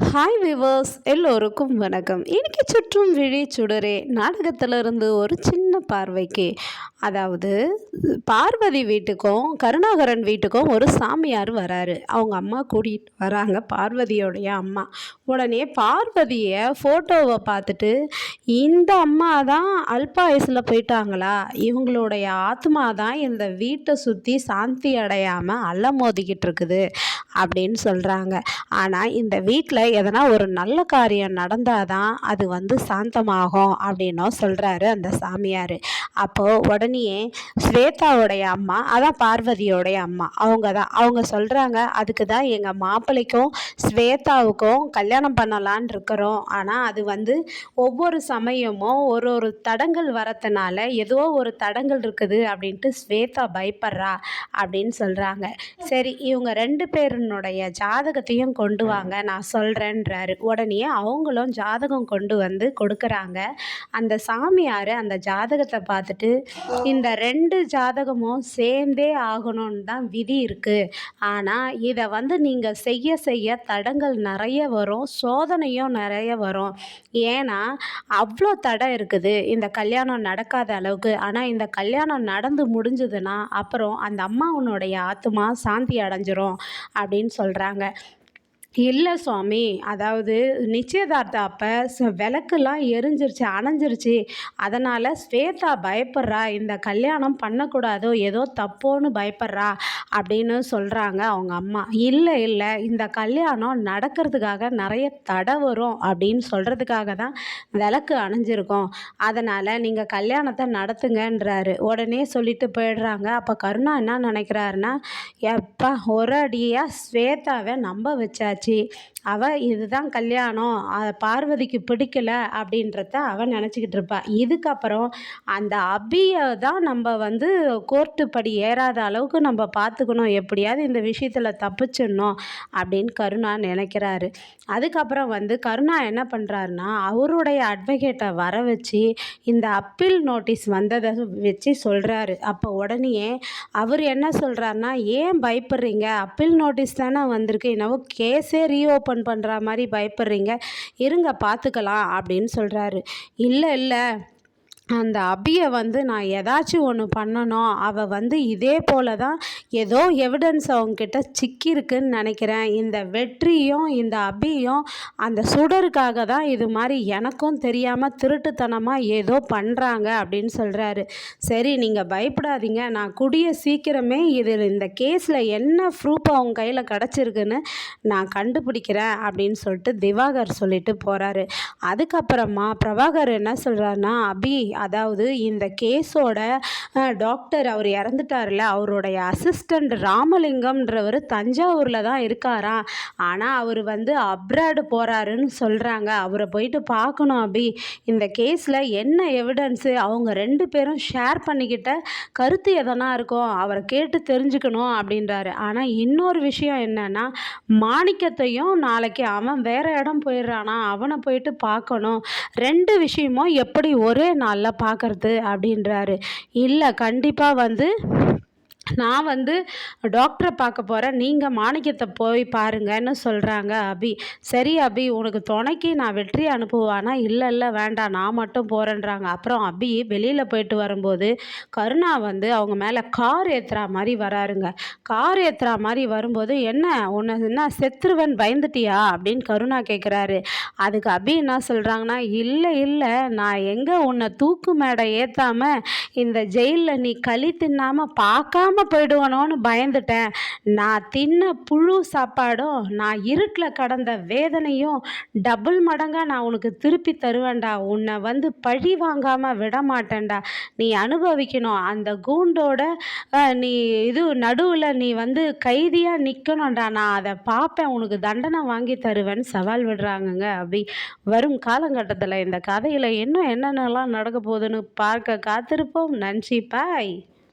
Hi viewers எல்லோருக்கும் வணக்கம். இன்னைக்கு சுற்றும் விழி சுடரே நாடகத்திலிருந்து ஒரு சின்ன பார்வைக்கு. அதாவது பார்வதி வீட்டுக்கும் கருணாகரன் வீட்டுக்கும் ஒரு சாமியார் வராரு. அவங்க அம்மா கூட்டிகிட்டு வராங்க, பார்வதியோடைய அம்மா. உடனே பார்வதியை ஃபோட்டோவை பார்த்துட்டு, இந்த அம்மா தான் அல்பாயுசில் போயிட்டாங்களா, இவங்களுடைய ஆத்மா தான் இந்த வீட்டை சுற்றி சாந்தி அடையாமல் அலமோதிக்கிட்டு இருக்குது அப்படின்னு சொல்கிறாங்க. ஆனால் இந்த வீட்டில் எதனா ஒரு நல்ல காரியம் நடந்தால் தான் அது சாந்தமாகும் அப்படின்னும் சொல்கிறாரு அந்த சாமியார். அப்போது உடனே ஸ்வேதாவுடைய அம்மா, அதான் பார்வதியோடைய அம்மா, அவங்க சொல்கிறாங்க, அதுக்கு தான் எங்கள் மாப்பிள்ளைக்கும் ஸ்வேதாவுக்கும் கல்யாணம் பண்ணலான் இருக்கிறோம். ஆனால் அது ஒவ்வொரு சமயமும் ஒரு ஒரு தடங்கள் வரதுனால ஏதோ ஒரு தடங்கள் இருக்குது அப்படின்ட்டு ஸ்வேதா பயப்படுறா அப்படின்னு சொல்கிறாங்க. சரி, இவங்க 2 பேருனுடைய ஜாதகத்தையும் கொண்டு வாங்க, நான் சொல்கிறேன்றாரு. உடனே அவங்களும் ஜாதகம் கொண்டு வந்து கொடுக்குறாங்க. அந்த சாமியார் அந்த ஜாதகத்தை பார்த்துட்டு, இந்த 2 ஜாதகமும் சேர்ந்தே ஆகணும்னு தான் விதி இருக்குது. ஆனால் இதை நீங்கள் செய்ய செய்ய தடங்கள் நிறைய வரும், சோதனையும் நிறைய வரும். ஏன்னா அவ்வளோ தடை இருக்குது இந்த கல்யாணம் நடக்காத அளவுக்கு. ஆனால் இந்த கல்யாணம் நடந்து முடிஞ்சதுன்னா அப்புறம் அந்த அம்மாவனுடைய ஆத்மா சாந்தி அடைஞ்சிரும் அப்படின்னு சொல்கிறாங்க. இல்லை சுவாமி, அதாவது நிச்சயதார்த்தம் அப்போ விளக்குலாம் எரிஞ்சிருச்சு, அணைஞ்சிருச்சு. அதனால் ஸ்வேதா பயப்படுறா, இந்த கல்யாணம் பண்ணக்கூடாதோ ஏதோ தப்போன்னு பயப்படுறா அப்படின்னு சொல்கிறாங்க அவங்க அம்மா. இல்லை இல்லை, இந்த கல்யாணம் நடக்கிறதுக்காக நிறைய தடை வரும் அப்படின்னு சொல்கிறதுக்காக தான் விளக்கு அணைஞ்சிருக்கோம். அதனால் நீங்கள் கல்யாணத்தை நடத்துங்கன்றாரு. உடனே சொல்லிட்டு போயிடுறாங்க. அப்போ கருணா என்ன நினைக்கிறாருன்னா, எப்பா ஒரு அடியாக ஸ்வேதாவை நம்ப வச்சாச்சு, இதுதான் கல்யாணம், பார்வதிக்கு பிடிக்கல அப்படின்றத அவன் நினச்சிக்கிட்டு இருப்பா. இதுக்கப்புறம் அந்த அபியை தான் நம்ம கோர்ட்டு படி ஏறாத அளவுக்கு நம்ம பார்த்துக்கணும், எப்படியாவது இந்த விஷயத்தில் தப்பிச்சிடணும் அப்படின்னு கருணா நினைக்கிறாரு. அதுக்கப்புறம் கருணா என்ன பண்ணுறாருன்னா, அவருடைய அட்வொகேட்டை வர வச்சு இந்த அப்பீல் நோட்டீஸ் வந்ததை வச்சு சொல்கிறாரு. அப்போ உடனே அவர் என்ன சொல்கிறாருன்னா, ஏன் பயப்படுறீங்க, அப்பீல் நோட்டீஸ் தானே வந்திருக்கு, என்னவோ கேஸே ரீஓப்பன் பண்ணுற மாதிரி பயப்படுறீங்க, இருங்க பார்த்துக்கலாம் அப்படின்னு சொல்கிறாரு. இல்லை இல்லை, அந்த அபியை நான் ஏதாச்சும் ஒன்று பண்ணணும், அவள் இதே போல தான் ஏதோ எவிடன்ஸ் அவங்கக்கிட்ட சிக்கியிருக்குன்னு நினைக்கிறேன். இந்த வெற்றியும் இந்த அபியும் அந்த சுடருக்காக தான் இது மாதிரி எனக்கும் தெரியாமல் திருட்டுத்தனமாக ஏதோ பண்ணுறாங்க அப்படின்னு சொல்கிறாரு. சரி, நீங்கள் பயப்படாதீங்க, நான் கூடிய சீக்கிரமே இந்த கேஸில் என்ன ப்ரூஃப் அவங்க கையில் கிடச்சிருக்குன்னு நான் கண்டுபிடிக்கிறேன் அப்படின்னு சொல்லிட்டு திவாகர் சொல்லிட்டு போகிறாரு. அதுக்கப்புறமா பிரபாகர் என்ன சொல்கிறாருன்னா, அபி, அதாவது இந்த கேஸோட டாக்டர் அவர் இறந்துட்டார்ல, அவருடைய அசிஸ்டண்ட் ராமலிங்கம்ன்றவர் தஞ்சாவூரில் தான் இருக்காராம். ஆனால் அவர் அப்ராடு போகிறாருன்னு சொல்கிறாங்க. அவரை போயிட்டு பார்க்கணும் அபி. இந்த கேஸில் என்ன எவிடன்ஸு, அவங்க 2 பேரும் ஷேர் பண்ணிக்கிட்ட கருத்து எதனா இருக்கும், அவரை கேட்டு தெரிஞ்சுக்கணும் அப்படின்றாரு. ஆனால் இன்னொரு விஷயம் என்னன்னா, மாணிக்கத்தையும் நாளைக்கு அவன் வேற இடம் போயிடுறானா, அவனை போயிட்டு பார்க்கணும். 2 விஷயமும் எப்படி ஒரே நாளில் பார்க்கறது அப்படின்றாரு. இல்லை, கண்டிப்பாக நான் டாக்டரை பார்க்க போகிறேன், நீங்கள் மாணிக்கத்தை போய் பாருங்கன்னு சொல்கிறாங்க அபி. சரி அபி, உனக்கு துணைக்கு நான் வெற்றி அனுப்புவானா, இல்லை இல்லை வேண்டாம் நான் மட்டும் போகிறேன்றாங்க. அப்புறம் அபி வெளியில் போயிட்டு வரும்போது கருணா அவங்க மேலே கார் ஏற்றுறா மாதிரி வராருங்க. கார் ஏற்றுறா மாதிரி வரும்போது, என்ன செத்துருவன் பயந்துட்டியா அப்படின்னு கருணா கேட்குறாரு. அதுக்கு அபி என்ன சொல்கிறாங்கன்னா, இல்லை இல்லை, நான் எங்கே உன்னை தூக்கு மேடை ஏற்றாமல் இந்த ஜெயிலில் நீ களி தின்னாமல் பார்க்காம போயிடுவானோன்னு பயந்துட்டேன். நான் தின்ன புழு சாப்பாடும் நான் இருட்டில் கடந்த வேதனையும் டபுள் மடங்காக நான் உனக்கு திருப்பி தருவேன்டா. உன்னை பழி வாங்காமல் விட மாட்டேன்டா. நீ அனுபவிக்கணும். அந்த கூண்டோட நீ நடுவில் நீ கைதியாக நிற்கணும்டா. நான் அதை பார்ப்பேன், உனக்கு தண்டனை வாங்கி தருவேன்னு சவால் விடுறாங்கங்க அப்படி. வரும் காலகட்டத்தில் இந்த கதையில் இன்னும் என்னென்னலாம் நடக்க போகுதுன்னு பார்க்க காத்திருப்போம். நன்றி, பாய்.